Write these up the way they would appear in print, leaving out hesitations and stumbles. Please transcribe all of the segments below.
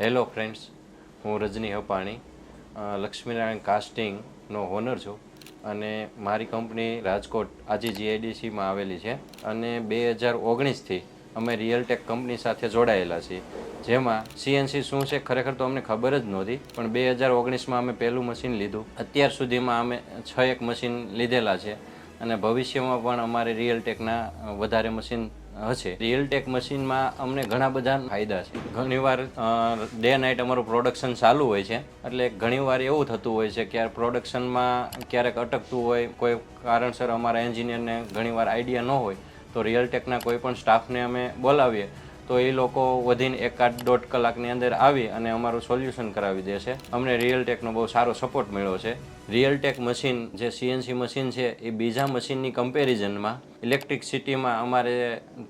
Hello friends, હું રજની હપાણી Laxminarayan કાસ્ટિંગનો honour છું અને મારી કંપની રાજકોટ આજી જીઆઈડીસીમાં આવેલી છે અને 2019થી અમે RealTech કંપની સાથે જોડાયેલા છીએ. જેમાં CNC શું છે ખરેખર તો અમને ખબર જ નહોતી, પણ 2019માં અમે પહેલું મશીન લીધું. અત્યાર સુધીમાં અમે 6 મશીન લીધેલા છે અને ભવિષ્યમાં પણ અમારે RealTechના વધારે મશીન હશે. RealTech મશીનમાં અમને ઘણા બધા ફાયદા છે. ઘણીવાર ડે નાઇટ અમારું પ્રોડક્શન ચાલુ હોય છે, એટલે ઘણીવાર એવું થતું હોય છે કે પ્રોડક્શનમાં ક્યારેક અટકતું હોય, કોઈ કારણસર અમારા એન્જિનિયરને ઘણીવાર આઈડિયા ન હોય તો RealTechના કોઈ પણ સ્ટાફને અમે બોલાવીએ તો એ લોકો વધીને 1-1.5 કલાકની અંદર આવી અને અમારું સોલ્યુશન કરાવી દે છે. અમને RealTechનો બહુ સારો સપોર્ટ મળ્યો છે. RealTech મશીન જે CNC મશીન છે એ બીજા મશીનની કમ્પેરિઝનમાં ઇલેક્ટ્રિસિટીમાં અમારે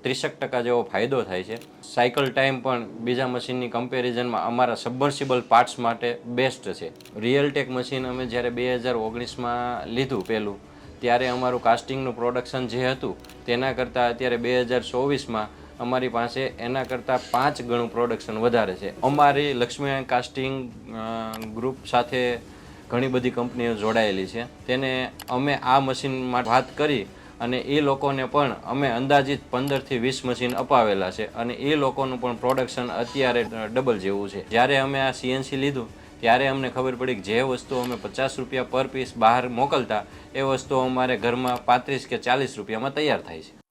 30% જેવો ફાયદો થાય છે. સાયકલ ટાઈમ પણ બીજા મશીનની કમ્પેરિઝનમાં અમારા સબમર્સિબલ પાર્ટ્સ માટે બેસ્ટ છે. RealTech મશીન અમે જ્યારે 2019માં લીધું પહેલું, ત્યારે અમારું કાસ્ટિંગનું પ્રોડક્શન જે હતું તેના કરતાં અત્યારે 2024માં અમારી પાસે એના કરતાં 5 ગણું પ્રોડક્શન વધારે છે. અમારી લક્ષ્મીનારાયણ કાસ્ટિંગ ગ્રુપ સાથે ઘણી બધી કંપનીઓ જોડાયેલી છે. તેને અમે આ મશીનમાં વાત કરી અને એ લોકોને પણ અમે અંદાજિત 15થી 20 મશીન અપાવેલા છે અને એ લોકોનું પણ પ્રોડક્શન અત્યારે ડબલ જેવું છે. જ્યારે અમે આ CNC લીધું ત્યારે અમને ખબર પડી કે જે વસ્તુ અમે 50 રૂપિયા પર પીસ બહાર મોકલતા એ વસ્તુ અમારે ઘરમાં 35 કે 40 રૂપિયામાં તૈયાર થાય છે.